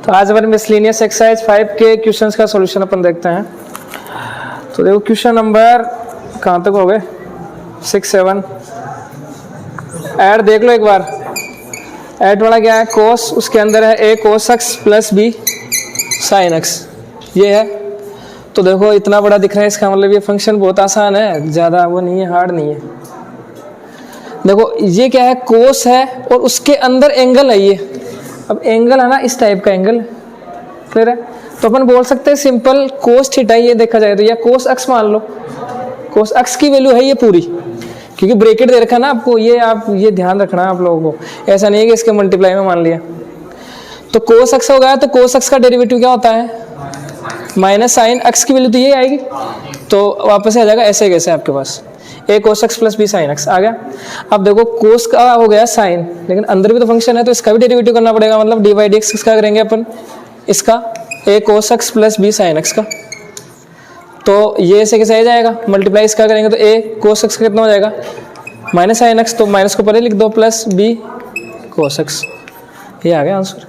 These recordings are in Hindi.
तो आज अपन मिसलेनियस एक्सरसाइज 5 के क्वेश्चंस का सॉल्यूशन अपन देखते हैं। तो देखो क्वेश्चन नंबर कहाँ तक हो गए 6 7 ऐड देख लो एक बार। ऐड वाला क्या है कोस, उसके अंदर है a cos x plus b sin x, ये है। तो देखो इतना बड़ा दिख रहा है, इसका मतलब ये फंक्शन बहुत आसान है, ज़्यादा वो नहीं है, हार्ड नहीं है। देखो ये क्या है कोस है और उसके अंदर एंगल है ये। अब एंगल है ना इस टाइप का एंगल, क्लियर है। तो अपन बोल सकते हैं सिंपल कोस थीटा ये देखा जाए तो, या कोस एक्स मान लो। कोस एक्स की वैल्यू है ये पूरी, क्योंकि ब्रैकेट दे रखा ना आपको, ये आप ये ध्यान रखना आप लोगों को, ऐसा नहीं है कि इसके मल्टीप्लाई में मान लिया। तो कोस एक्स हो गया, तो कोस एक्स का डेरिवेटिव क्या होता है माइनस साइन एक्स की वैल्यू तो ये आएगी, तो वापस आ जाएगा ऐसे कैसे आपके पास a cos x plus b sin x आ गया। अब देखो कोस का हो गया साइन, लेकिन अंदर भी तो फंक्शन है तो इसका भी डेरिवेटिव करना पड़ेगा, मतलब डी बाई डी एक्स किसका करेंगे अपन, इसका a cos x plus b sin x का। तो ये ऐसे कैसे आ जाएगा, मल्टीप्लाई इसका करेंगे तो a cos x का कितना हो जाएगा माइनस साइन x, तो माइनस को पहले लिख दो प्लस b cos x, ये आ गया आंसर।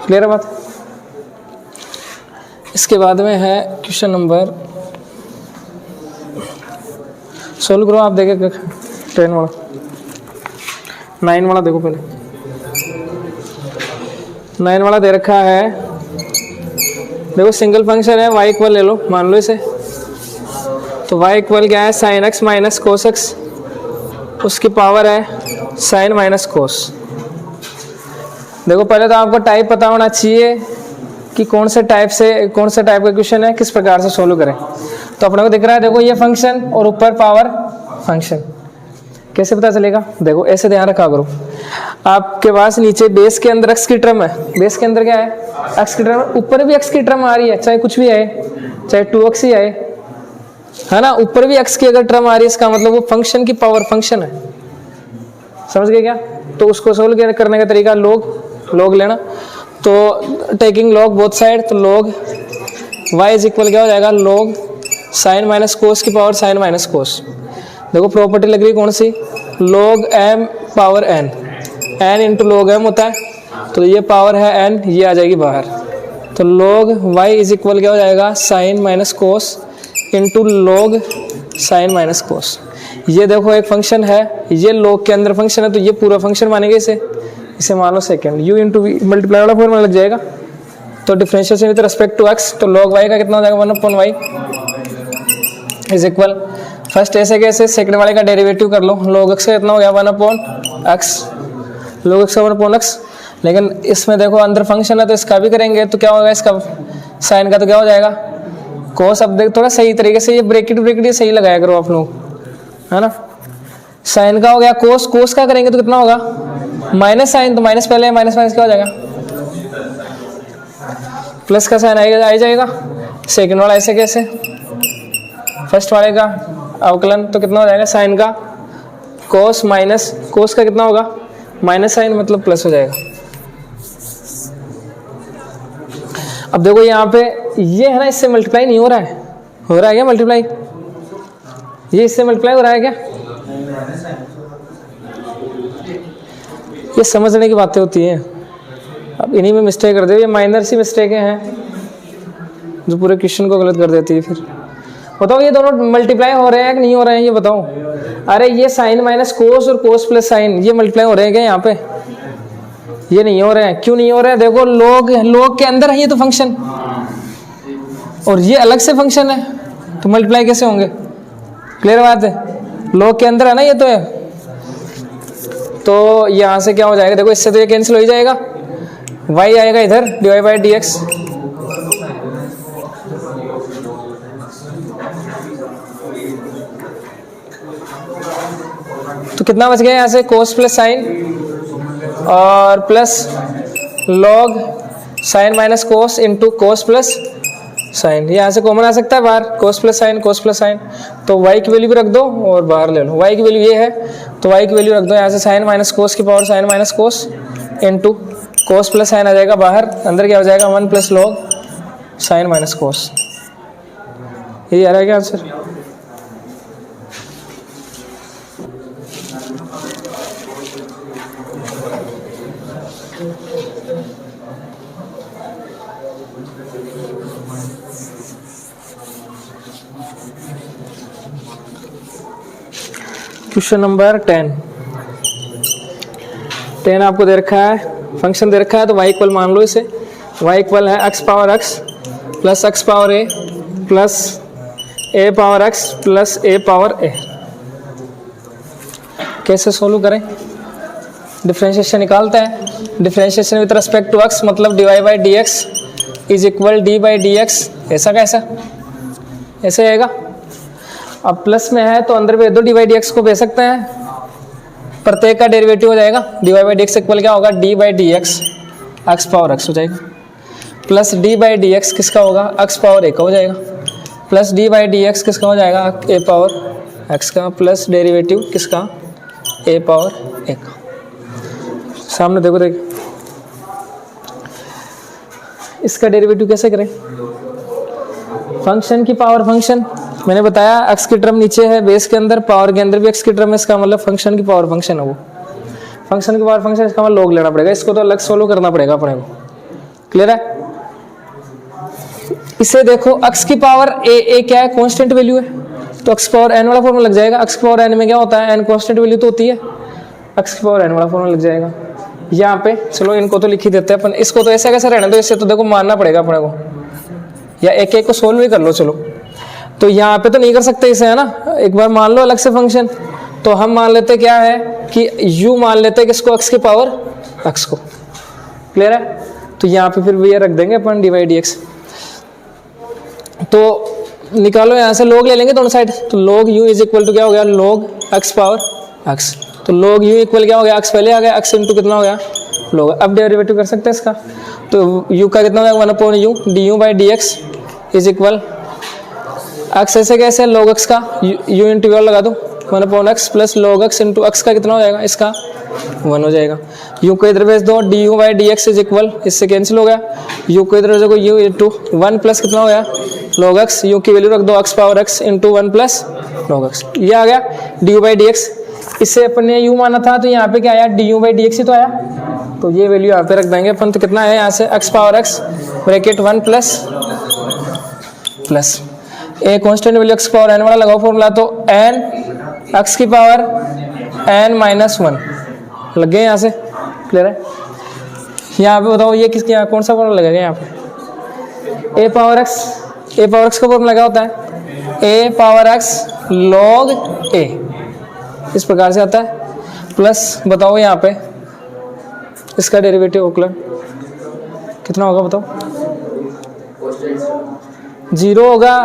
क्लियर है बात। इसके बाद में है क्वेश्चन नंबर सोल्व करो आप, देखे 10 वाला 9 वाला देखो पहले। 9 वाला दे रखा है, देखो सिंगल फंक्शन है y इक्वल ले लो, मान लो इसे। तो y इक्वल क्या है sine x minus cos x, उसकी पावर है साइन माइनस कोस। देखो पहले तो आपको टाइप पता होना चाहिए कि कौन से टाइप का क्वेश्चन है, किस प्रकार से सोल्व करें। तो अपने को दिख रहा है देखो ये फंक्शन और ऊपर पावर फंक्शन, कैसे पता चलेगा, देखो ऐसे ध्यान रखा करो। आपके पास नीचे बेस के अंदर x की टर्म है, बेस के अंदर क्या है x की टर्म, ऊपर भी x की टर्म आ रही है, चाहे कुछ भी आए, चाहे 2x ही आए, है ना, ऊपर भी x की अगर टर्म आ रही है इसका मतलब वो फंक्शन की पावर फंक्शन है, समझ गए क्या। तो उसको सोल्व करने का तरीका लॉग लेना, तो टेकिंग लॉग बोथ साइड, तो लॉग y इज इक्वल क्या हो जाएगा लॉग साइन माइनस कोस की पावर साइन माइनस कोस। देखो प्रॉपर्टी लग रही कौन सी, log m power n, n into log m होता है, तो ये पावर है n, ये आ जाएगी बाहर। तो log y इज इक्वल क्या हो जाएगा sine minus cos into log sine minus cos. ये देखो एक फंक्शन है, ये log के अंदर फंक्शन है, तो ये पूरा फंक्शन मानेंगे इसे मान लो second u into v, multiply वाला फॉर्मूला लग जाएगा। तो differentiation with respect to x, तो log y का कितना हो जाएगा 1/y इज इक्वल, फर्स्ट ऐसे कैसे सेकंड वाले का डेरिवेटिव कर लो, log x का कितना हो गया 1/x, log x का 1/x। लेकिन इसमें देखो अंदर फंक्शन है तो इसका भी करेंगे, तो क्या होगा इसका साइन का, तो क्या हो जाएगा कोस। अब देख थोड़ा सही तरीके से ये ब्रैकेट ये सही लगाया करो आप लोग, है ना। साइन का हो गया कोस का करेंगे तो कितना होगा माइनस साइन, तो माइनस पहले माइनस क्या हो जाएगा प्लस का साइन आ जाएगा। सेकंड वाला ऐसे कैसे, फर्स्ट वाले का अवकलन, तो कितना हो जाएगा साइन का कोस माइनस कोस का कितना होगा माइनस साइन, मतलब प्लस हो जाएगा। अब देखो यहाँ पे ये है ना, इससे मल्टीप्लाई नहीं हो रहा है क्या मल्टीप्लाई, ये इससे मल्टीप्लाई हो रहा है क्या, ये समझने की बातें होती हैं। अब इन्हीं में मिस्टेक कर दे, ये माइनर सी मिस्टेकें हैं जो पूरे क्वेश्चन को गलत कर देती है। फिर बताओ ये दोनों मल्टीप्लाई हो रहे हैं कि नहीं हो रहे हैं, ये बताओ। अरे ये साइन माइनस कोस और कोस प्लस साइन ये मल्टीप्लाई हो रहे हैं क्या यहाँ पे, ये नहीं हो रहे हैं। क्यों नहीं हो रहे हैं, देखो log के अंदर है ये तो फंक्शन, और ये अलग से फंक्शन है, तो मल्टीप्लाई कैसे होंगे, क्लियर बात है, log के अंदर है ना ये तो है। तो यहाँ से क्या हो जाएगा, देखो इससे तो ये कैंसिल हो ही जाएगा, y आएगा इधर dy बाई डी एक्स, तो कितना बच गया यहाँ से कोस प्लस साइन और plus log sine minus cos into cos plus sine, यहाँ से कॉमन आ सकता है बाहर कोस प्लस साइन, तो y की वैल्यू भी रख दो और बाहर ले लो, y की वैल्यू ये है तो y की वैल्यू रख दो यहाँ से साइन माइनस कोस की power sine minus cos into cos plus sine आ जाएगा बाहर, अंदर क्या हो जाएगा 1 plus log sine minus cos. यही आ रहा है क्या आंसर। क्वेश्चन नंबर 10 आपको दे रखा है, फंक्शन दे रखा है, तो y इक्वल मान लो इसे, y इक्वल है x power x plus x power a plus a power x plus a power a। कैसे सोल्व करें? डिफरेंशिएशन निकालते हैं। Differentiation with respect to x मतलब dy by d x is equal d by d x. ऐसा कैसा? ऐसे आएगा। अब प्लस में है तो अंदर भेज दो, डी बाई डी एक्स को भेज सकते हैं, प्रत्येक का डेरिवेटिव हो जाएगा। D y by d x equal क्या होगा? D by d x x power x हो जाएगा, plus d by d x किसका होगा? एक्स पावर ए का हो जाएगा, plus d by d x किसका हो जाएगा? ए पावर एक्स का, प्लस डेरिवेटिव किसका? ए पावर ए का। सामने देखो, देखिए इसका डेरिवेटिव कैसे करें? फंक्शन की पावर फंक्शन, मैंने बताया एक्स की टर्म नीचे है, बेस के अंदर, पावर के अंदर भी एक्स की टर्म है, इसका मतलब फंक्शन की पावर फंक्शन है वो। फंक्शन की पावर फंक्शन, इसका मतलब लॉग लेना पड़ेगा, इसको तो अलग सोल्व करना पड़ेगा अपने को। क्लियर है? इसे देखो, एक्स की पावर ए क्या है? कांस्टेंट वैल्यू है, तो एक्स पावर एन वाला फॉर्मूला लग जाएगा। एक्स पावर एन में क्या होता है? एन कांस्टेंट वैल्यू तो होती है, एक्स की पावर एन वाला फॉर्मूला लग जाएगा। यहाँ पे चलो इनको तो लिख ही देते हैं अपन, इसको तो ऐसे कैसे रहने दो, इससे तो देखो मानना पड़ेगा अपने को, या एक एक को सोल्व ही कर लो। चलो तो यहाँ पे तो नहीं कर सकते इसे, है ना, एक बार मान लो अलग से फंक्शन। तो हम मान लेते क्या है कि u मान लेते हैं किसको? x की पावर x को। क्लियर है? तो यहाँ पे फिर ये रख देंगे अपन डी बाई डी एक्स। तो निकालो यहाँ से, log ले लेंगे दोनों साइड, तो log u is equal to क्या हो गया? log x power x। तो log u इक्वल क्या हो गया? x पहले आ गया, x इंटू कितना हो गया? log। अब डेरिवेटिव कर सकते हैं इसका, तो u का कितना हो गया? 1/u D u by d x is equal x ऐसे कैसे? log x का u इंटू u लगा दो, 1/x plus log x into x का कितना हो जाएगा? इसका 1 हो जाएगा। u को इधर भेज दो, D u by d x is equal, इससे कैंसिल हो गया, u को इधर भेजो, u इंटू 1 प्लस कितना हो गया? log x, u की वैल्यू रख दो x power x into 1 plus log x, ये आ गया D u by d x. इससे अपन ने u माना था, तो यहाँ पे क्या आया? D u by d x ही तो आया, तो ये वैल्यू यहाँ पे रख देंगे अपन। तो कितना है यहाँ से? x power x bracket 1 plus plus a constant value x power n वाला लगाओ फॉर्मूला, तो n x की पावर n माइनस 1 लग गए यहाँ से। क्लियर है? यहाँ पे बताओ ये किसके यहाँ कौन सा फॉर्मूला लगेगा? यहाँ पे a पावर x का फॉर्मूला क्या होता है? a power x log a, इस प्रकार से आता है। प्लस बताओ यहाँ पे इसका डेरिवेटिव ओकलन कितना होगा? बताओ। 0 होगा,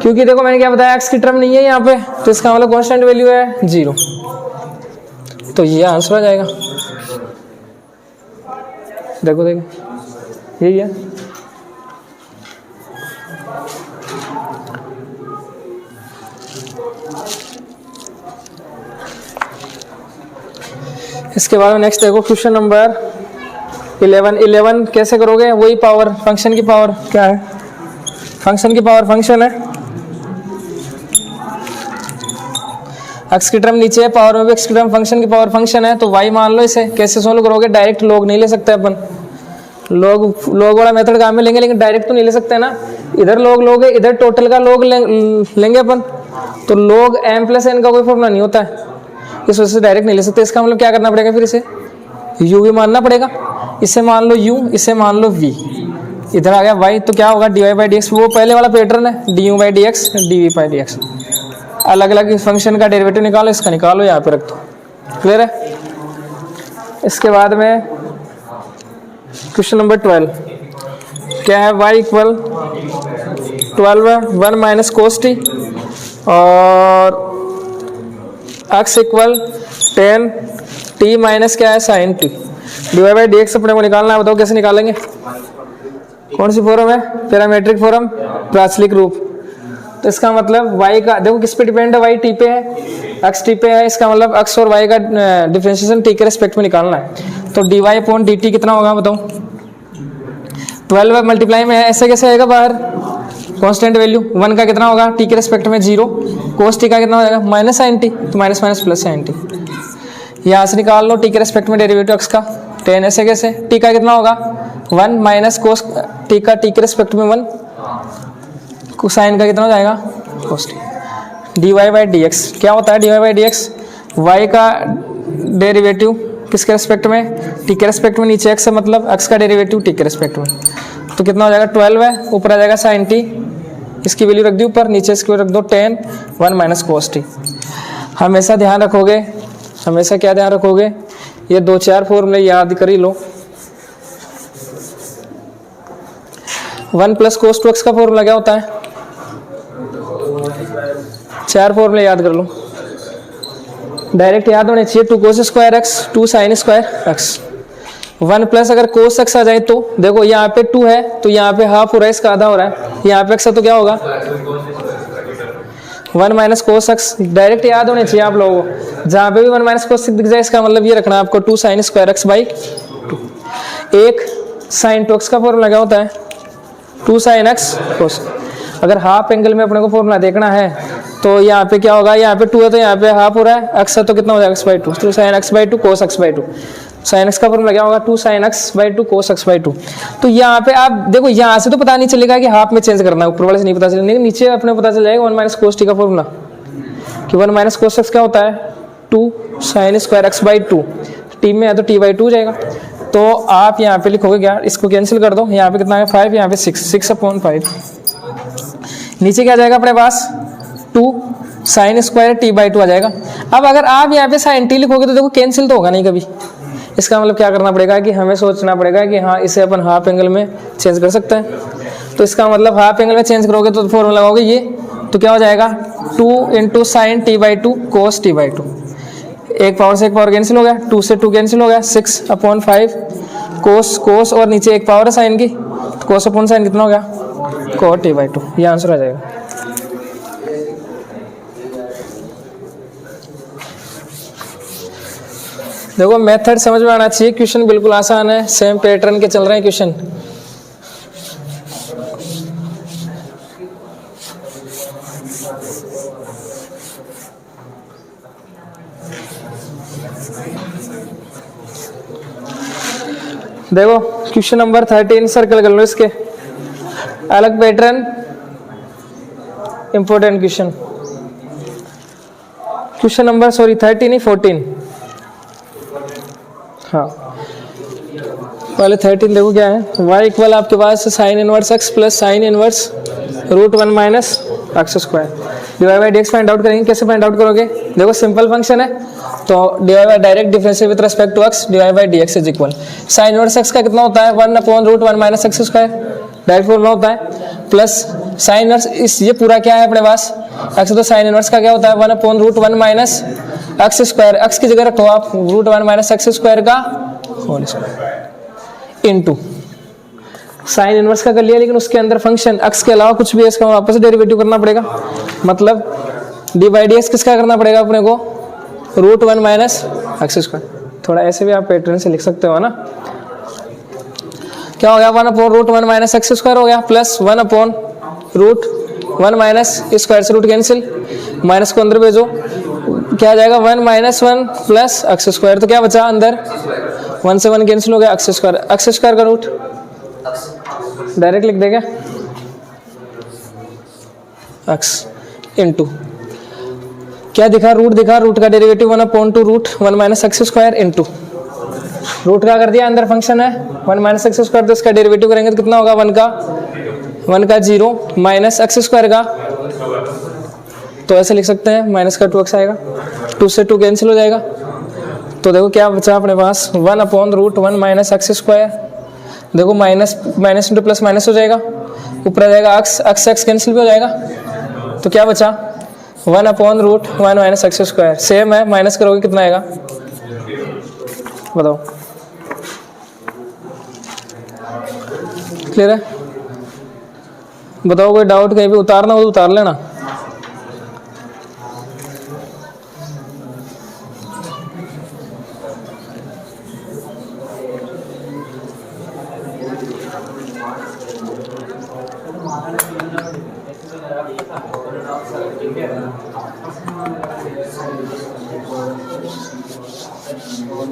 क्योंकि देखो मैंने क्या बताया, x की टर्म नहीं है यहाँ पे, तो इसका मतलब कांस्टेंट वैल्यू है 0, तो ये आंसर आ जाएगा। देखो देखो यही है। इसके बाद में नेक्स्ट देखो क्वेश्चन नंबर 11 कैसे करोगे? वही पावर फंक्शन की पावर क्या है? फंक्शन की पावर फंक्शन है, x की टर्म नीचे है, पावर में भी x की टर्म, फंक्शन की पावर फंक्शन है, तो y मान लो। इसे कैसे सोल्व करोगे? डायरेक्ट log नहीं ले सकते अपन, log वाला मेथड काम में लेंगे, लेकिन डायरेक्ट तो नहीं ले सकते ना। इधर log लोगे, इधर टोटल का log लेंगे अपन, तो log m प्लस n का कोई फॉर्मूला नहीं होता है, इस वजह से डायरेक्ट नहीं ले सकते। इसका मतलब क्या करना पड़ेगा? फिर इसे u भी मानना पड़ेगा, इसे मान लो u, इसे मान लो v, इधर आ गया y, तो क्या होगा? D y by d x, वो पहले वाला पैटर्न है, d u by d x d v by d x. अलग अलग फंक्शन का डेरिवेटिव निकालो, इसका निकालो, यहाँ पे रख दो। क्लियर है? इसके बाद में क्वेश्चन नंबर 12 क्या है? y equal 12 1 minus cos t और x इक्वल 10 t माइनस क्या है? Sine t. D y by d x अपने को निकालना है, बताओ कैसे निकालेंगे? कौन सी फॉर्म है? पैरामेट्रिक फॉर्म, प्राचलिक रूप। तो इसका मतलब y का देखो किस पे डिपेंड है? y t पे है, x t पे है, इसका मतलब x और y का डिफरेंशिएशन t के रिस्पेक्ट में निकालना है। तो dy अपॉन dt कितना होगा? बताओ। 12 मल्टीप्लाई में है, ऐसे कैसे आएगा बाहर? कांस्टेंट वैल्यू 1 का कितना होगा? t के रिस्पेक्ट में 0, कोस t का कितना हो जाएगा? माइनस साइन टी, तो minus minus plus sign T. यहाँ से निकाल लो t के रिस्पेक्ट में डेरिवेटिव x का 10, ऐसे कैसे? t का कितना होगा? 1 माइनस कोस टी का टी के रिस्पेक्ट में 1, साइन का कितना हो जाएगा cos t, d y by d x. क्या होता है d y by d x? Y का डेरिवेटिव किसके रिस्पेक्ट में? टी के रिस्पेक्ट में, नीचे एक्स है मतलब एक्स का डेरिवेटिव टी के रिस्पेक्ट में। तो कितना हो जाएगा 12 है, ऊपर आ जाएगा साइन टी, इसकी वैल्यू रख दी ऊपर, नीचे इसकी वैल्यू रख दो tan 1 माइनस कोस टी। हमेशा ध्यान रखोगे, हमेशा क्या ध्यान रखोगे, ये 2-4 फॉर्मूले याद कर ही लो। 1 प्लस कोस टू एक्स का फॉर्मूला क्या होता है? 4 फॉर्मूले याद कर लो, डायरेक्ट याद होने चाहिए। 2 cos square x, 2 sine square x. 1 plus अगर कोस एक्स आ जाए तो देखो यहाँ पे 2 है तो यहाँ पे हाफ हो रहा है, इसका आधा हो रहा है, यहाँ पे एक्स है तो क्या होगा 1 माइनस कोस एक्स। डायरेक्ट याद होने चाहिए आप लोगों को, जहाँ पे भी 1 माइनस कोस दिख जाए इसका मतलब ये रखना आपको 2 साइन स्क्वायर एक्स बाई 2। एक साइन 2 एक्स का फॉर्मूला क्या होता है? 2 साइन एक्स कोस। अगर हाफ एंगल में अपने को फॉर्मूला देखना है तो यहाँ पे क्या होगा, यहाँ पे 2 है तो यहाँ पे हाफ हो रहा है, एक्स है तो कितना हो जाएगा x by 2, 2 sine x by 2 cos x by 2। Sine x का फॉर्मूला क्या होगा 2 sine x by 2 cos x by 2। तो यहाँ पे आप देखो, यहाँ से तो पता नहीं चलेगा कि हाफ में चेंज करना है, ऊपर वाले से नहीं पता चलेगा, लेकिन नीचे अपने पता चल जाएगा 1 माइनस कोस टी का फॉर्मूला कि 1 माइनस कोस एक्स क्या होता है 2 sine square x by 2, T में है तो टी बाई 2 हो जाएगा। तो आप यहाँ पे लिखोगे क्या, इसको कैंसिल कर दो, यहाँ पे कितना है 5, यहाँ पे 6/5। नीचे क्या आ जाएगा अपने पास 2 साइन स्क्वायर टी बाई 2 आ जाएगा। अब अगर आप यहाँ पे साइन टी लिखोगे तो देखो कैंसिल तो होगा नहीं कभी, इसका मतलब क्या करना पड़ेगा कि हमें सोचना पड़ेगा कि हाँ इसे अपन हाफ एंगल में चेंज कर सकते हैं। तो इसका मतलब हाफ एंगल में चेंज करोगे तो फॉर्मूला लगाओगे ये, तो क्या हो जाएगा 2 into sine T by 2 cos t by 2। एक पावर से एक पावर कैंसिल हो गया, 2 से 2 कैंसिल हो गया, 6/5 कोस कोस और नीचे एक पावर है साइन की, तो कोस अपॉन साइन कितना हो गया कोट टी बाई 2। ये आंसर आ जाएगा। देखो मेथड समझ में आना चाहिए, क्वेश्चन बिल्कुल आसान है, सेम पैटर्न के चल रहे हैं क्वेश्चन। देखो क्वेश्चन नंबर 13 सर्कल कर लो इसके, अलग pattern, important question. Question number 13 नहीं 14, हाँ पहले 13 देखो क्या है। y इक्वल आपके पास sine inverse x plus sine inverse √1 minus x square. Divide by d x find out करेंगे, कैसे फाइंड आउट करोगे? देखो सिंपल फंक्शन है तो divide by direct differential with respect to x, divide by d x is equal sine inverse x का कितना होता है 1/√1 minus x square, direct formula होता है, प्लस साइन इनवर्स इस ये पूरा क्या है अपने पास x, तो साइन इनवर्स का क्या होता है 1/√1 माइनस एक्स स्क्वायर, एक्स की जगह रखो आप √1 माइनस एक्स स्क्वायर का whole square into sine inverse का कर लिया, लेकिन उसके अंदर फंक्शन x के अलावा कुछ भी है इसका वापस डेरिवेटिव करना पड़ेगा, मतलब डी बाई डी एक्स किसका करना पड़ेगा अपने को √1 माइनस एक्स स्क्वायर। थोड़ा ऐसे भी आप पैटर्न से लिख सकते हो ना, क्या हो गया 1/√1 माइनस एक्स स्क्वायर हो गया, प्लस 1/√1 माइनस स्क्वायर से रूट कैंसिल, माइनस को अंदर भेजो, क्या आ जाएगा 1 माइनस 1 प्लस एक्स स्क्वायर, तो क्या बचा अंदर 1 से 1 कैंसिल हो गया, एक्स स्क्वायर का रूट डायरेक्ट लिख देगा x इंटू क्या दिखा रूट दिखा, रूट का derivative 1/√1 minus x square into root का कर दिया, अंदर फंक्शन है 1 माइनस एक्स स्क्वायर, तो इसका डेरिवेटिव करेंगे तो कितना होगा 1 का 0 माइनस एक्स स्क्वायर का, तो ऐसे लिख सकते हैं माइनस का 2x आएगा, 2 से 2 कैंसिल हो जाएगा, तो देखो क्या बचा अपने पास 1/√1 माइनस एक्स स्क्वायर, देखो माइनस इंटू प्लस माइनस हो जाएगा, ऊपर आ जाएगा एक्स कैंसिल भी हो जाएगा, तो क्या बचा 1/√1 माइनस एक्स स्क्वायर, सेम है माइनस करोगे कितना आएगा बताओ, क्लियर है? बताओ कोई डाउट कहीं भी उतारना हो तो उतार लेना। देखो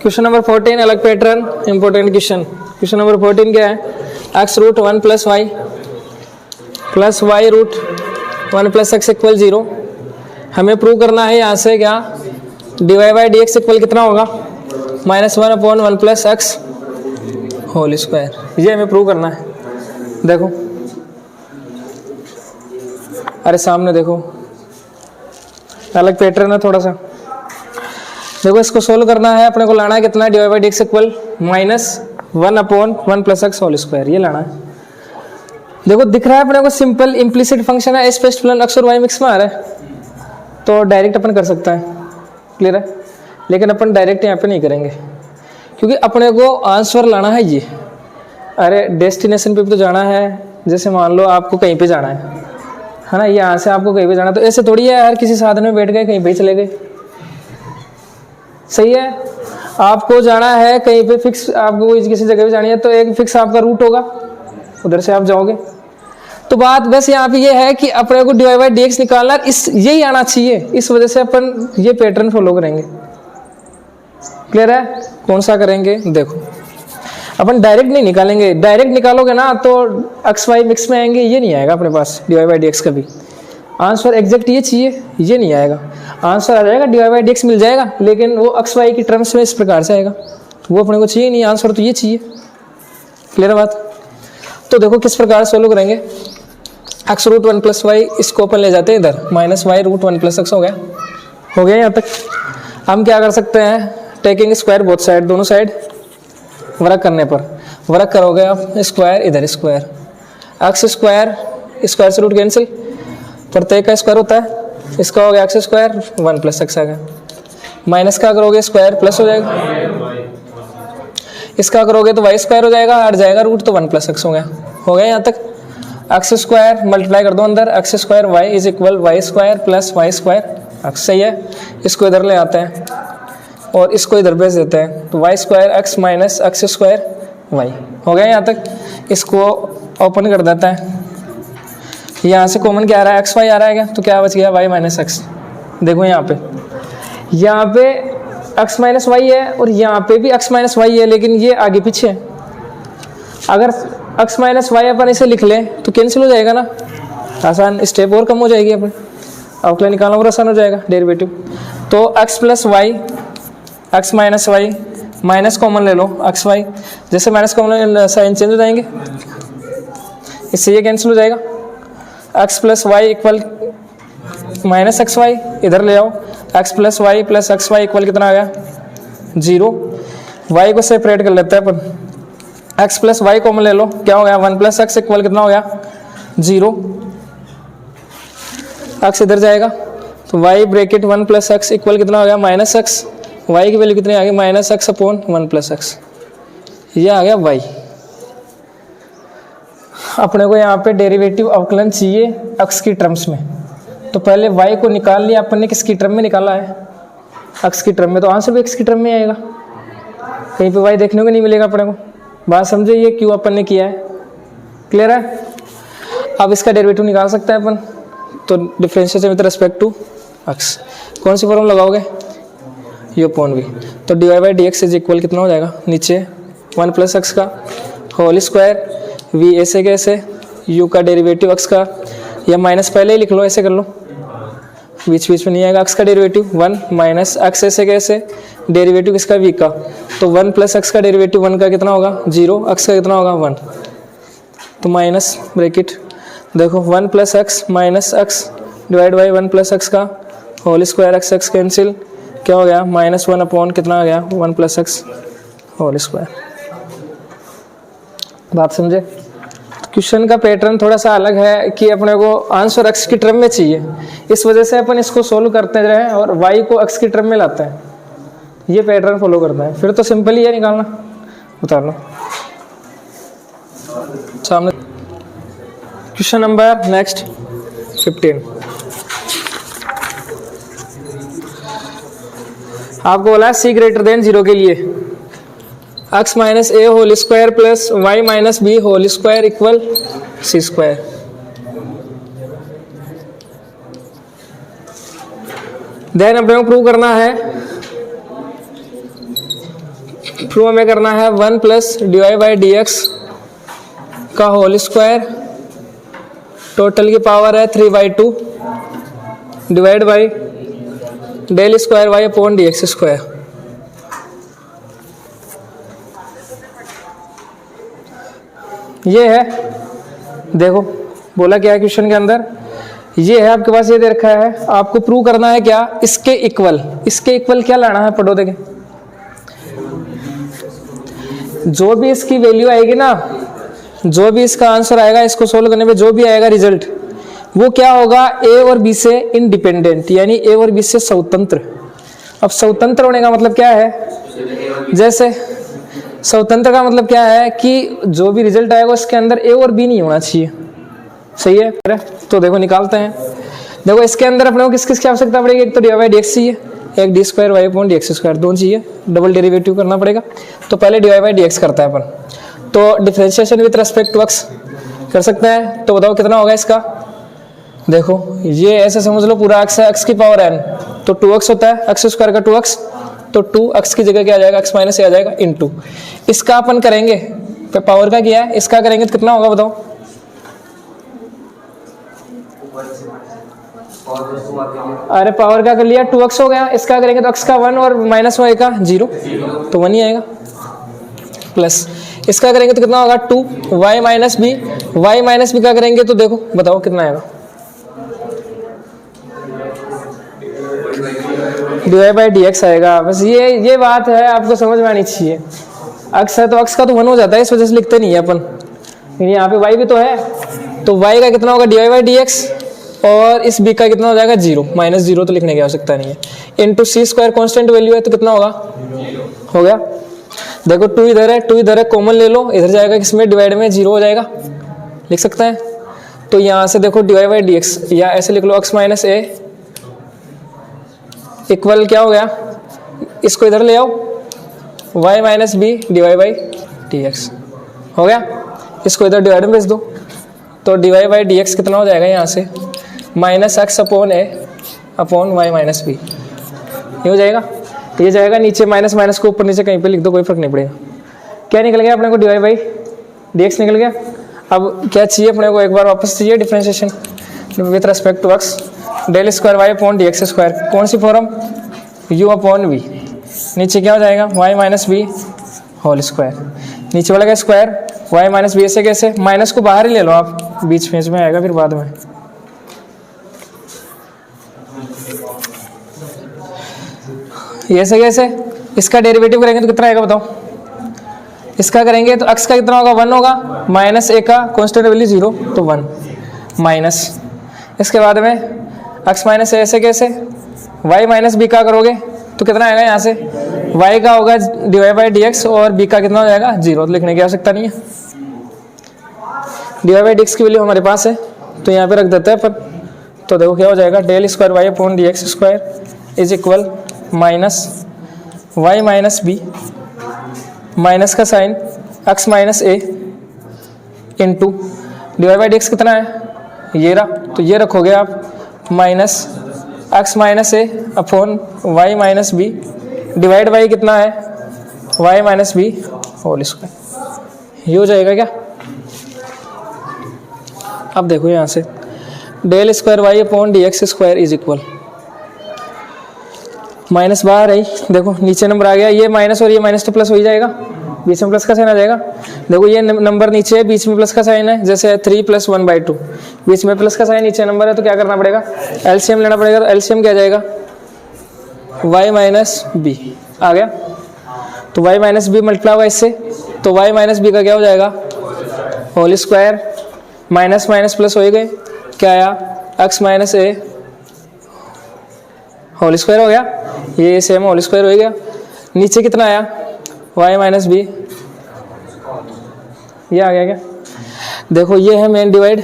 क्वेश्चन नंबर 14 अलग pattern, important question. Question number 14 क्या है? X root 1 plus y root 1 plus x equal 0। हमें प्रूव करना है यहाँ से क्या, dy by d x equal कितना होगा, -1/1 प्लस एक्स होल स्क्वायर। ये हमें प्रूव करना है। देखो अरे सामने देखो, अलग पैटर्न है थोड़ा सा। देखो इसको सोल्व करना है, अपने को लाना है कितना, dy by d x equal -1/1 plus x whole square, ये लाना है। देखो दिख रहा है अपने को सिंपल इम्प्लिसिट फंक्शन है, एस प्लस प्लन एक्स और वाई मिक्स में आ रहा है, तो डायरेक्ट अपन कर सकता है, क्लियर है। लेकिन अपन डायरेक्ट यहाँ पे नहीं करेंगे, क्योंकि अपने को आंसर लाना है ये। अरे डेस्टिनेशन पे भी तो जाना है, जैसे मान लो आपको कहीं पे जाना है ना, यहाँ से आपको कहीं पे जाना, तो ऐसे थोड़ी है यार किसी साधन में बैठ गए कहीं पे चले गए, सही है। आपको जाना है कहीं पे फिक्स, आपको किसी जगह पे जानी है तो एक फिक्स आपका रूट होगा, उधर से आप जाओगे। तो बात बस यहाँ पे ये है कि अपने को dy बाई डी एक्स निकालना, इस यही आना चाहिए, इस वजह से अपन ये पैटर्न फॉलो करेंगे, क्लियर है। कौन सा करेंगे, देखो अपन डायरेक्ट नहीं निकालेंगे, डायरेक्ट निकालोगे ना तो एक्स वाई मिक्स में आएंगे, ये नहीं आएगा अपने पास dy बाई डी एक्स का भी आंसर एग्जैक्ट ये चाहिए, ये नहीं आएगा। आंसर आ जाएगा dy बाई डी एक्स मिल जाएगा, लेकिन वो एक्स वाई की टर्म्स में इस प्रकार से आएगा, वो अपने को चाहिए नहीं, आंसर तो ये चाहिए, क्लियर बात। तो देखो किस प्रकार सोल्व करेंगे, एक्स रूट 1 प्लस वाई, इसको अपन ले जाते हैं इधर, minus y root 1 plus x हो गया यहाँ तक। हम क्या कर सकते हैं, टेकिंग स्क्वायर बोथ साइड, दोनों साइड वर्क करने पर, वर्क करोगे आप स्क्वायर, इधर स्क्वायर, एक्स स्क्वायर स्क्वायर से रूट कैंसिल, प्रत्येक का स्क्वायर होता है, इसका हो गया एक्स स्क्वायर 1 प्लस एक्स आ गया, माइनस का करोगे स्क्वायर प्लस हो जाएगा, इसका करोगे तो वाई स्क्वायर हो जाएगा, हट जाएगा रूट तो 1 प्लस एक्स हो गया यहाँ तक। एक्स स्क्वायर मल्टीप्लाई कर दो अंदर, x square y is equal y square plus y square x, सही है। इसको इधर ले आते हैं और इसको इधर भेज देते हैं, तो y square x minus x square y हो गया यहाँ तक। इसको ओपन कर देता है, यहाँ से कॉमन क्या आ रहा है, एक्स वाई आ रहा है क्या, तो क्या बच गया वाई माइनस एक्स। देखो यहाँ पे एक्स माइनस वाई है और यहाँ पे भी एक्स माइनस वाई है, लेकिन ये आगे पीछे है। अगर एक्स माइनस वाई अपन इसे लिख लें तो कैंसिल हो जाएगा ना, आसान स्टेप और कम हो जाएगी, अपन आउटलाइन निकालना और आसान हो जाएगा डेरिवेटिव। तो x plus y, x minus y, minus common ले लो एक्स वाई, जैसे माइनस कॉमन साइन चेंज हो जाएंगे, इससे ये कैंसिल हो जाएगा। X plus y equal minus x y, इधर ले आओ, x plus y plus x y equal कितना आ गया 0। वाई को सेपरेट कर लेते हैं अपन, एक्स प्लस वाई कॉमन ले लो, क्या हो गया 1 प्लस एक्स इक्वल कितना हो गया 0। एक्स इधर जाएगा तो y bracket 1 plus x equal कितना हो गया माइनस एक्स, वाई की वैल्यू कितनी आ गई minus x upon 1 plus x, ये आ गया वाई। अपने को यहाँ पे डेरिवेटिव अवकलन चाहिए एक्स की टर्म्स में, तो पहले वाई को निकाल लिया अपन ने, किसकी टर्म में निकाला है, एक्स की टर्म में, तो आंसर भी एक्स की टर्म में आएगा, कहीं पे वाई देखने को नहीं मिलेगा अपने को। बात समझे, ये क्यों अपन ने किया है, क्लियर है। अब इसका डेरिवेटिव निकाल सकते हैं अपन, तो differentiation with respect to x, कौन सी फॉर्म लगाओगे, यू अपॉन वी, तो d y by d x is equal कितना हो जाएगा, नीचे 1 प्लस एक्स का होल स्क्वायर, वी ऐसे कैसे, यू का डेरिवेटिव एक्स का, या माइनस पहले ही लिख लो, ऐसे कर लो, बीच बीच में नहीं आएगा, एक्स का डेरिवेटिव 1 माइनस एक्स ऐसे कैसे, डेरिवेटिव किसका वी का, तो 1 प्लस एक्स का डेरिवेटिव 1 का कितना होगा 0, एक्स का कितना होगा 1, तो माइनस ब्रैकेट देखो 1 plus x minus x divide by 1 plus x का whole square, x x cancel, क्या हो गया -1 अपॉन कितना आ गया 1 प्लस एक्स होल स्क्वायर। बात समझे। क्वेश्चन का पैटर्न थोड़ा सा अलग है कि अपने को आंसर एक्स की टर्म में चाहिए, इस वजह से अपन इसको सोल्व करते रहे और वाई को एक्स की टर्म में लाते हैं, ये पैटर्न फॉलो करते हैं, फिर तो सिंपल ही है निकालना, उतार लो सामने। क्वेश्चन नंबर नेक्स्ट 15, आपको बोला सी ग्रेटर देन 0 के लिए x minus a whole square plus y minus b whole square equal c square. Then अपने को प्रूव करना है, प्रूव हमें करना है 1 plus d y by d x का होल स्क्वायर, टोटल की पावर है 3/2 divide by del square y upon d x square. ये है, देखो बोला क्या है क्वेश्चन के अंदर, ये है आपके पास, ये दे रखा है, आपको प्रूव करना है क्या, इसके इक्वल। इसके इक्वल क्या लाना है, पढ़ो देखें। जो भी इसकी वैल्यू आएगी ना, जो भी इसका आंसर आएगा, इसको सोल्व करने पे जो भी आएगा रिजल्ट, वो क्या होगा, ए और बी से इंडिपेंडेंट, यानी ए और बी से स्वतंत्र। अब स्वतंत्र होने का मतलब क्या है, जैसे स्वतंत्र का मतलब क्या है कि जो भी रिजल्ट आएगा उसके अंदर ए और बी नहीं होना चाहिए। सही है, तो देखो निकालते हैं। देखो इसके अंदर अपने को किस किस की आवश्यकता पड़ेगी, एक तो डी वाई डी एक्स चाहिए, एक d square y upon d x square, दोनों चाहिए, डबल डेरिवेटिव करना पड़ेगा। तो पहले d y by d x करता है अपन, तो differentiation with respect to x कर सकते हैं। तो बताओ कितना होगा इसका, देखो ये ऐसे समझ लो पूरा एक्स है, एक्स की पावर एन, तो 2x होता है, एक्स स्क्वायर का 2x, तो 2x की जगह क्या आ जाएगा, x माइनस ए आ जाएगा इनटू। इसका अपन करेंगे, तो पावर का किया है, इसका करेंगे तो कितना होगा बताओ, अरे पावर का कर लिया 2x हो गया, इसका करेंगे तो x का 1 और माइनस वाई का 0, तो 1 ही आएगा, प्लस इसका करेंगे तो कितना होगा 2 y minus b, y minus b का करेंगे तो देखो बताओ कितना आएगा, d y by d x आएगा। बस ये बात है, आपको समझ में आनी चाहिए। अक्स है तो अक्स का तो 1 हो जाता है, इस वजह से लिखते नहीं है अपन, लेकिन यहाँ पे y भी तो है, तो y का कितना होगा d y by d x, और इस b का कितना हो जाएगा 0, माइनस 0 तो लिखने की आवश्यकता नहीं है, इंटू सी स्क्वायर कॉन्स्टेंट वैल्यू है तो कितना होगा, हो गया। देखो 2 इधर है, 2 इधर है, कॉमन ले लो, इधर जाएगा किसमें, डिवाइड में 0 हो जाएगा, लिख सकते हैं। तो यहाँ से देखो d y by d x, या ऐसे लिख लो एक्स माइनस ए इक्वल क्या हो गया, इसको इधर ले आओ, y minus b d y by d x हो गया, इसको इधर डिवाइड में भेज दो, तो d y by d x कितना हो जाएगा यहाँ से, minus x upon a upon y minus b, ये हो जाएगा। ये जाएगा नीचे, माइनस माइनस को ऊपर नीचे कहीं पे लिख दो, कोई फर्क नहीं पड़ेगा। क्या निकल गया अपने को, d y by d x निकल गया। अब क्या चाहिए अपने को, एक बार वापस चाहिए differentiation with respect to x, del square y upon d x square, कौन सी फॉर्म, u अपॉन वी, नीचे क्या हो जाएगा y minus b whole square, नीचे वाला का स्क्वायर y माइनस बी, ऐसे कैसे, माइनस को बाहर ही ले लो आप, बीच में आएगा फिर बाद में। ऐसे कैसे, इसका डेरिवेटिव करेंगे तो कितना आएगा बताओ, इसका करेंगे तो x का कितना होगा 1 होगा, माइनस a का कॉन्स्टेंट वैल्यू 0 तो 1 माइनस, इसके बाद में x माइनस ए, ऐसे कैसे, y माइनस बी का करोगे तो कितना आएगा, यहाँ से y का होगा d y by d x और b का कितना हो जाएगा 0, तो लिखने की आवश्यकता नहीं है। D y by d x की वैल्यू हमारे पास है तो यहाँ पे रख देते हैं अपन, तो देखो क्या हो जाएगा, del square y upon d x square is equal minus y minus b, minus का sine x minus a into d y by d x कितना है, ये रहा, तो ये रखोगे आप minus x minus a upon y minus b divide by कितना है, y minus b whole square, ये हो जाएगा क्या। अब देखो यहाँ से del square y upon d x square is equal, minus बाहर आई, देखो नीचे नंबर आ गया, ये माइनस और ये माइनस तो प्लस हो ही जाएगा, बीच में प्लस का साइन आ जाएगा। देखो ये नंबर नीचे है, बीच में प्लस का साइन है, जैसे 3 + 1/2, बीच में प्लस का साइन, नीचे नंबर है, तो क्या करना पड़ेगा, एलसीएम लेना पड़ेगा। तो एलसीएम क्या जाएगा, y माइनस बी आ गया, तो y माइनस बी मल्टीप्लाई हुआ इससे, तो y माइनस बी का क्या हो जाएगा, whole square, minus minus plus हो ही गए, क्या आया, x minus a whole square हो गया, ये सेम होल स्क्वायर हो गया, नीचे कितना आया, y माइनस बी, ये आ गया क्या। देखो ये है मेन डिवाइड,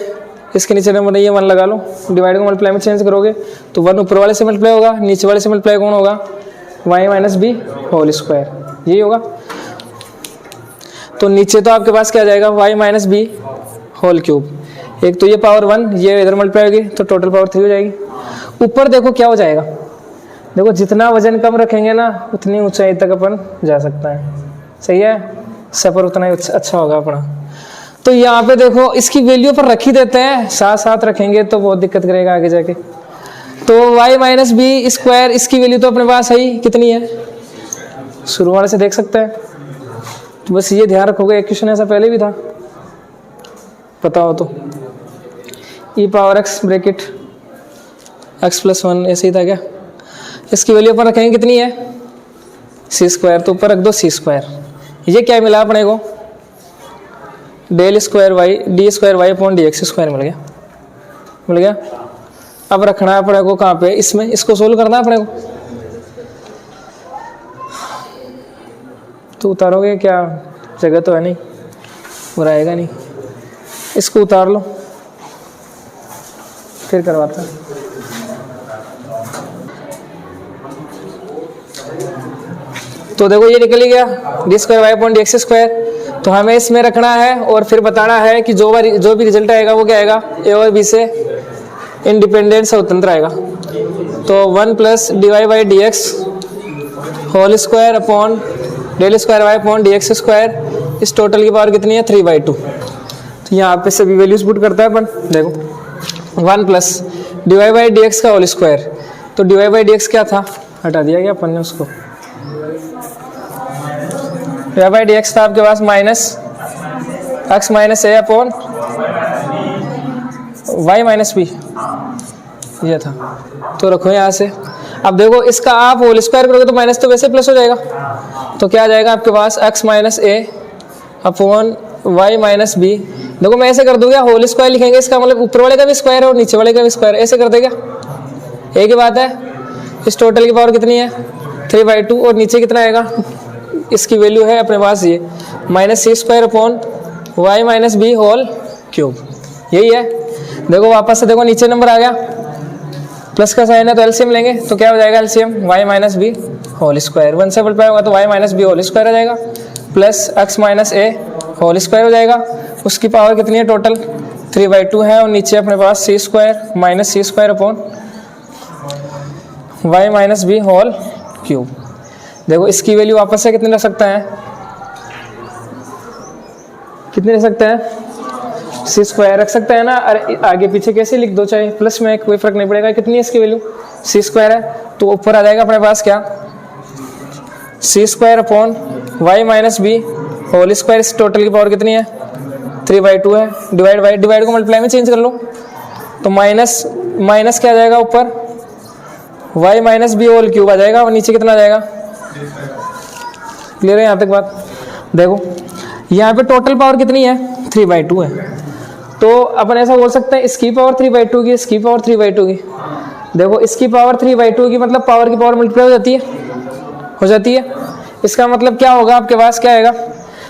इसके नीचे नंबर नहीं है, 1 लगा लो, डिवाइड को मल्टीप्लाई में चेंज करोगे तो 1 ऊपर वाले से मल्टीप्लाई होगा, नीचे वाले से मल्टीप्लाई कौन होगा, y minus b whole square, यही होगा। तो नीचे तो आपके पास क्या आ जाएगा, y minus b whole cube, एक तो ये पावर 1, ये इधर मल्टीप्लाई होगी तो टोटल पावर 3 हो जाएगी। ऊपर देखो क्या हो जाएगा, देखो जितना वजन कम रखेंगे ना उतनी ऊंचाई तक अपन जा सकता है, सही है, सफर उतना ही अच्छा होगा अपना। तो यहाँ पे देखो इसकी वैल्यू पर रख ही देते हैं, साथ साथ रखेंगे तो बहुत दिक्कत करेगा आगे जाके। तो y माइनस बी स्क्वायर इसकी वैल्यू तो अपने पास है ही, कितनी है, शुरू वाले से देख सकते हैं। तो बस ये ध्यान रखोगे, एक क्वेश्चन ऐसा पहले भी था, पता हो तो, e power x bracket x plus 1 ऐसे ही था क्या। इसकी वैल्यू अपन रखेंगे कितनी है, सी स्क्वायर, तो ऊपर रख दो सी स्क्वायर। ये क्या मिला अपने को, del square y d square y upon d x square मिल गया। अब रखना है अपने को कहाँ पे, इसमें, इसको सोल्व करना है अपने को। तो उतारोगे क्या, जगह तो है नहीं, बुराएगा नहीं, इसको उतार लो फिर करवाता है। तो देखो ये निकल ही गया, d square y upon d x square. तो हमें इसमें रखना है और फिर बताना है कि जो भी रिजल्ट आएगा वो क्या आएगा, ए और बी से इंडिपेंडेंट स्वतंत्र आएगा। तो 1 plus d y by d x whole square upon del square y upon d x square, इस टोटल की पावर कितनी है 3/2। तो यहाँ पे सभी वैल्यूज पुट करता है अपन, देखो 1 plus d y by d x का होल स्क्वायर, तो d y by d x क्या था, हटा दिया गया अपन ने उसको, डी बाई डी एक्स था आपके पास minus x minus a upon y minus b, ये था। तो रखो यहाँ से, अब देखो इसका आप होल स्क्वायर करोगे तो माइनस तो वैसे प्लस हो जाएगा, तो क्या आ जाएगा आपके पास x minus a upon y minus B. देखो मैं ऐसे कर दूंगा, होल स्क्वायर लिखेंगे, इसका मतलब ऊपर वाले का भी स्क्वायर है और नीचे वाले का भी स्क्वायर, ऐसे कर देगा, एक ही बात है। इस टोटल की पावर कितनी है 3/2 और नीचे कितना आएगा, इसकी वैल्यू है अपने पास ये minus c square upon y minus b whole cube, यही है। देखो वापस से देखो नीचे नंबर आ गया, प्लस का साइन है तो एलसीएम लेंगे, तो क्या हो जाएगा LCM y minus b whole square, 1 से मल्टीप्लाई होगा तो y minus b whole square आ जाएगा, plus x minus a whole square हो जाएगा। उसकी पावर कितनी है टोटल 3/2 है, और नीचे अपने पास c square minus c square upon y minus b whole cube. देखो इसकी वैल्यू वापस से कितनी रख सकते हैं, कितनी रख सकते हैं, सी स्क्वायर रख सकते हैं ना, अरे आगे पीछे कैसे लिख दो, चाहे प्लस में कोई फर्क नहीं पड़ेगा। कितनी है इसकी वैल्यू, सी स्क्वायर है, तो ऊपर आ जाएगा अपने पास क्या, c square upon y minus b whole square. इस टोटल की पावर कितनी है 3/2 है, डिवाइड को मल्टीप्लाई में चेंज कर लो, तो माइनस माइनस क्या आ जाएगा ऊपर, y minus b whole cube आ जाएगा, और नीचे कितना आ जाएगा, क्लियर है यहाँ तक बात। देखो यहाँ पे टोटल पावर कितनी है 3/2 है, तो अपन ऐसा बोल सकते हैं इसकी पावर 3/2 की, इसकी पावर 3/2 की। देखो इसकी पावर 3/2 की मतलब पावर की पावर मल्टीप्लाई हो जाती है। इसका मतलब क्या होगा, आपके पास क्या आएगा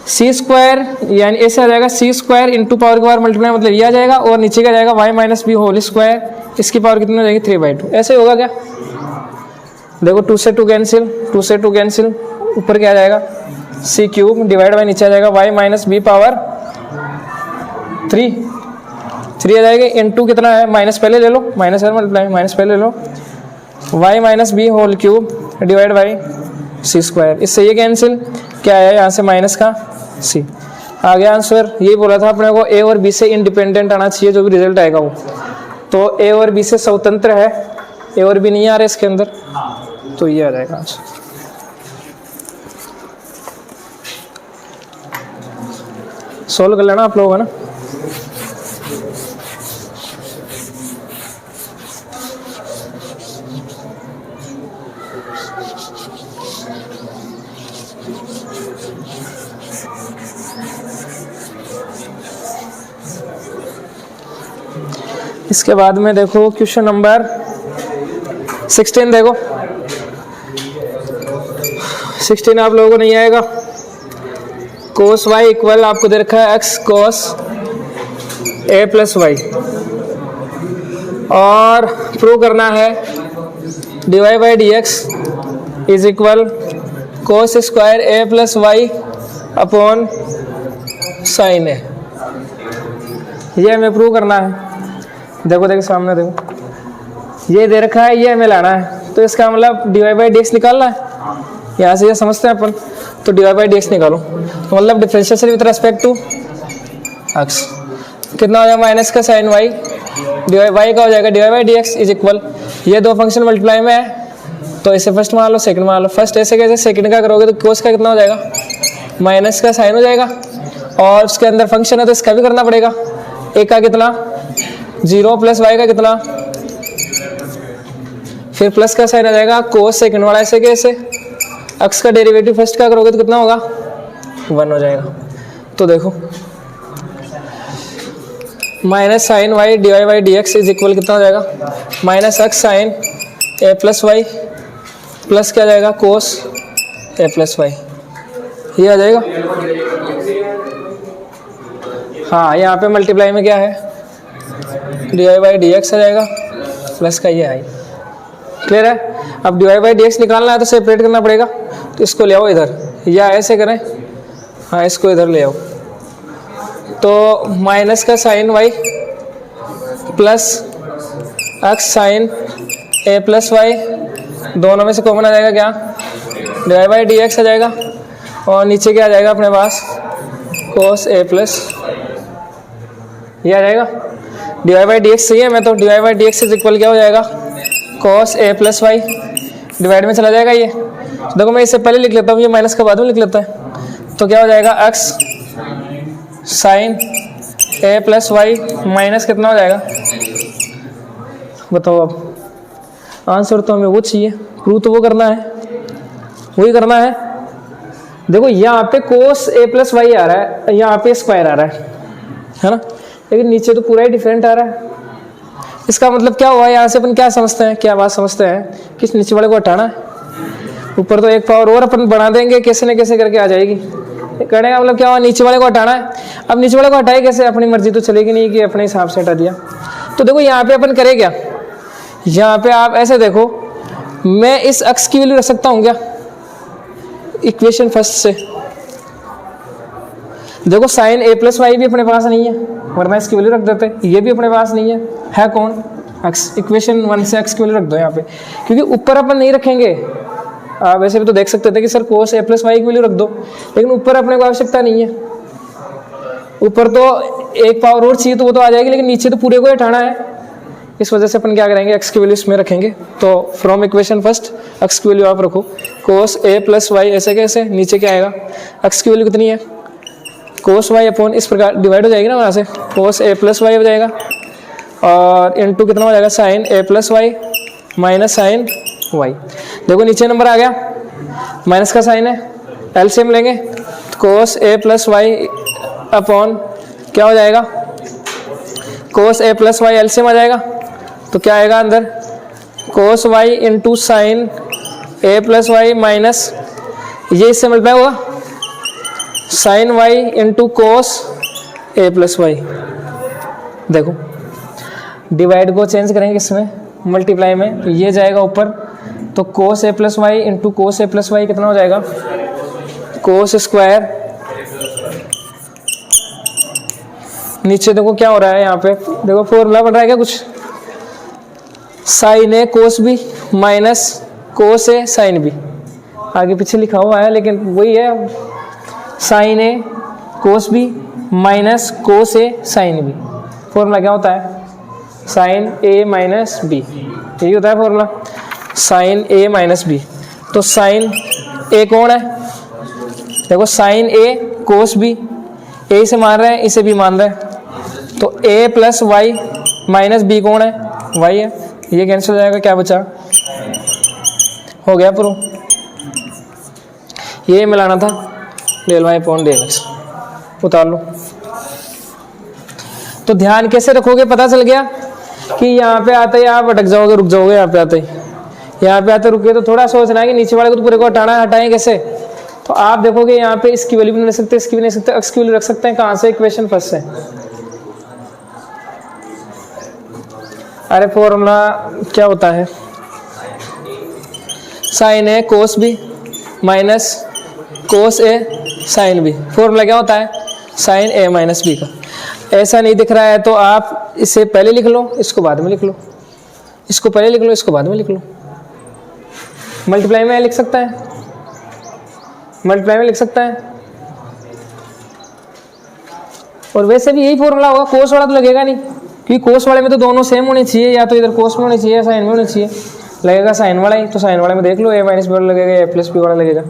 सी स्क्वायर, यानी ऐसे आ जाएगा सी स्क्वायर इंटू पावर की पावर मल्टीप्लाई, मतलब ये आ जाएगा, और नीचे क्या जाएगा y minus b whole square, इसकी पावर कितनी हो जाएगी 3/2, ऐसे होगा क्या। देखो 2 से 2 कैंसिल, 2 से 2 कैंसिल, ऊपर क्या आ जाएगा सी क्यूब डिवाइड बाई नीचे आ जाएगा वाई माइनस बी पावर 3 आ जाएगा, इनटू कितना है माइनस पहले ले लो, माइनस है मल्टीप्लाई, माइनस पहले ले लो, y minus b whole cube divide by c square. इससे ये कैंसिल, क्या आया यहाँ से माइनस का सी आ गया आंसर। यही बोला था अपने को ए और बी से इंडिपेंडेंट आना चाहिए जो भी रिजल्ट आएगा वो, तो ए और बी से स्वतंत्र है, ए और बी नहीं आ रहे इसके अंदर, तो ये आ जाएगा आंसर। सोल्व कर लेना आप लोग, है ना। इसके बाद में देखो क्वेश्चन नंबर 16, देखो 16 आप लोगों को नहीं आएगा। कोस वाई इक्वल आपको दे रखा है x cos a plus y, और प्रूव करना है d y by d x is equal cos square a plus y upon sine a. ये हमें प्रूव करना है। देखो देखो सामने देखो, ये दे रखा है, ये हमें लाना है। तो इसका मतलब d y by d x निकालना है। यहाँ से ये समझते हैं अपन, तो d y by d x निकालो। तो मतलब differentiation with respect to x कितना हो जाएगा, माइनस का sine y d y, y का हो जाएगा d y by d x is equal, ये दो फंक्शन मल्टीप्लाई में है तो इसे फर्स्ट मान लो, सेकंड मान लो। फर्स्ट ऐसे कैसे, सेकंड का करोगे तो कोस का कितना हो जाएगा, माइनस का साइन हो जाएगा, और उसके अंदर फंक्शन है तो इसका भी करना पड़ेगा। एक का कितना 0 प्लस वाई का कितना, फिर प्लस का साइन आ जाएगा, कोस सेकंड वाला ऐसे कैसे, एक्स का डेरिवेटिव फर्स्ट का करोगे तो कितना होगा 1 हो जाएगा। तो देखो minus sine y d y by d x is equal कितना हो जाएगा, minus x sine a plus y plus क्या जाएगा कोस ए प्लस वाई, ये आ जाएगा। हाँ यहाँ पे मल्टीप्लाई में क्या है, d y by d x आ जाएगा प्लस का ये आई। क्लियर है। अब d y by d x निकालना है तो सेपरेट करना पड़ेगा, तो इसको ले आओ इधर, या ऐसे करें, हाँ इसको इधर ले आओ। तो माइनस का sine y plus x sine a plus y, दोनों में से कॉमन आ जाएगा क्या, d y by d x आ जाएगा, और नीचे क्या आ जाएगा अपने पास कोस ए प्लस, ये आ जाएगा। D y by d x सही है, मैं तो d y by d x equal क्या हो जाएगा, cos a plus y, divide में चला जाएगा ये। देखो मैं इससे पहले लिख लेता हूँ, ये माइनस का बाद में लिख लेता है। तो क्या हो जाएगा x sine a plus y minus कितना हो जाएगा, बताओ। अब आंसर तो हमें वो चाहिए, प्रूव तो वो करना है, वही करना है। देखो यहाँ पे कोस ए प्लस वाई आ रहा है, यहाँ पे स्क्वायर आ रहा है ना, लेकिन नीचे तो पूरा ही डिफरेंट आ रहा है। इसका मतलब क्या हुआ, यहाँ से अपन क्या समझते हैं, क्या बात समझते हैं कि नीचे वाले को हटाना है, ऊपर तो एक पावर और अपन बढ़ा देंगे, कैसे न कैसे करके आ जाएगी। करने का मतलब क्या हुआ, नीचे वाले को हटाना है। अब नीचे वाले को हटाए कैसे, अपनी मर्जी तो चलेगी नहीं कि अपने हिसाब से हटा दिया। तो देखो यहाँ पे अपन करें क्या, यहाँ पे आप ऐसे देखो, मैं इस अक्स की वैल्यू रख सकता हूँ क्या इक्वेशन फर्स्ट से। देखो साइन ए प्लस वाई भी अपने पास नहीं है, वरना इसकी वैल्यू रख देते, ये भी अपने पास नहीं है कौन, एक्स। इक्वेशन 1 से एक्स की वैल्यू रख दो यहाँ पे, क्योंकि ऊपर अपन नहीं रखेंगे। आप वैसे भी तो देख सकते थे कि sir cos a plus Y की वैल्यू रख दो, लेकिन ऊपर अपने को आवश्यकता नहीं है। ऊपर तो एक पावर और चाहिए तो वो तो आ जाएगी, लेकिन नीचे तो पूरे को हटाना है। इस वजह से अपन क्या करेंगे, एक्स की वैल्यू इसमें रखेंगे। तो फ्रॉम इक्वेशन फर्स्ट एक्स की वैल्यू आप रखो, कोस ए प्लस वाई ऐसे कैसे, नीचे क्या आएगा, एक्स की वैल्यू कितनी है, कोस वाई अपॉन, इस प्रकार डिवाइड हो जाएगी ना वहाँ से, कोस ए प्लस वाई हो जाएगा, और इनटू कितना हो जाएगा sine a plus y minus sine y. देखो नीचे नंबर आ गया, माइनस का साइन है, एलसीएम लेंगे, कोस ए प्लस वाई अपॉन क्या हो जाएगा, cos a plus Y LCM आ जाएगा। तो क्या आएगा अंदर, cos y into sine a plus y minus, ये इससे मल्टीप्लाई होगा, sign Y into cos a plus Y. देखो डिवाइड को चेंज करेंगे इसमें, मल्टीप्लाई में, तो ये जाएगा ऊपर, तो कोस a plus Y into cos a plus Y कितना हो जाएगा, कोस स्क्वायर, नीचे देखो क्या हो रहा है, यहाँ पे देखो फॉर्मूला बन रहा है क्या कुछ, साइन ए कोस बी माइनस कोस ए साइन बी, आगे पीछे लिखा हुआ है लेकिन वही है, साइन ए कोस बी माइनस कोस ए साइन बी। फॉर्मूला क्या होता है, साइन ए माइनस बी, यही होता है फॉर्मूला, साइन ए माइनस बी। तो साइन ए कौन है, देखो साइन ए कोस बी, ए से मान रहे हैं, इसे भी मान रहे हैं, तो ए प्लस वाई माइनस बी कौन है, वाई है, ये कैंसिल हो जाएगा, क्या बचा, हो गया प्रूफ। ये मिलाना था, del y upon del x, उतार लो। तो ध्यान कैसे रखोगे, पता चल गया कि यहाँ पे आते ही आप अटक जाओगे, रुक जाओगे, यहाँ पे आते ही, यहाँ पे आते रुके तो थोड़ा सोचना है कि नीचे वाले को तो पूरे को हटाना है, हटाएं कैसे। तो आप देखोगे यहाँ पे इसकी वैल्यू भी नहीं रख सकते, इसकी भी नहीं सकते, एक्स की वैल्यू रख सकते हैं, कहाँ से, इक्वेशन फर्स्ट से। अरे फॉर्मूला क्या होता है, साइन ए कोस बी माइनस कोस ए साइन बी। फॉर्मूला क्या होता है? साइन ए माइनस बी का। ऐसा नहीं दिख रहा है तो आप इसे पहले लिख लो, इसको बाद में लिख लो, इसको पहले लिख लो, इसको बाद में लिख लो। मल्टीप्लाई में लिख सकता है, मल्टीप्लाई में लिख सकता है। और वैसे भी यही फॉर्मूला होगा, कोस वाला तो लगेगा नहीं, क्योंकि कोस वाले में तो दोनों सेम होने चाहिए, या तो इधर कोस में होने चाहिए या साइन में होने चाहिए। लगेगा साइन वाला ही, तो साइन वाले में देख लो, ए माइनस बी वाला लगेगा, ए प्लस बी वाला लगेगा।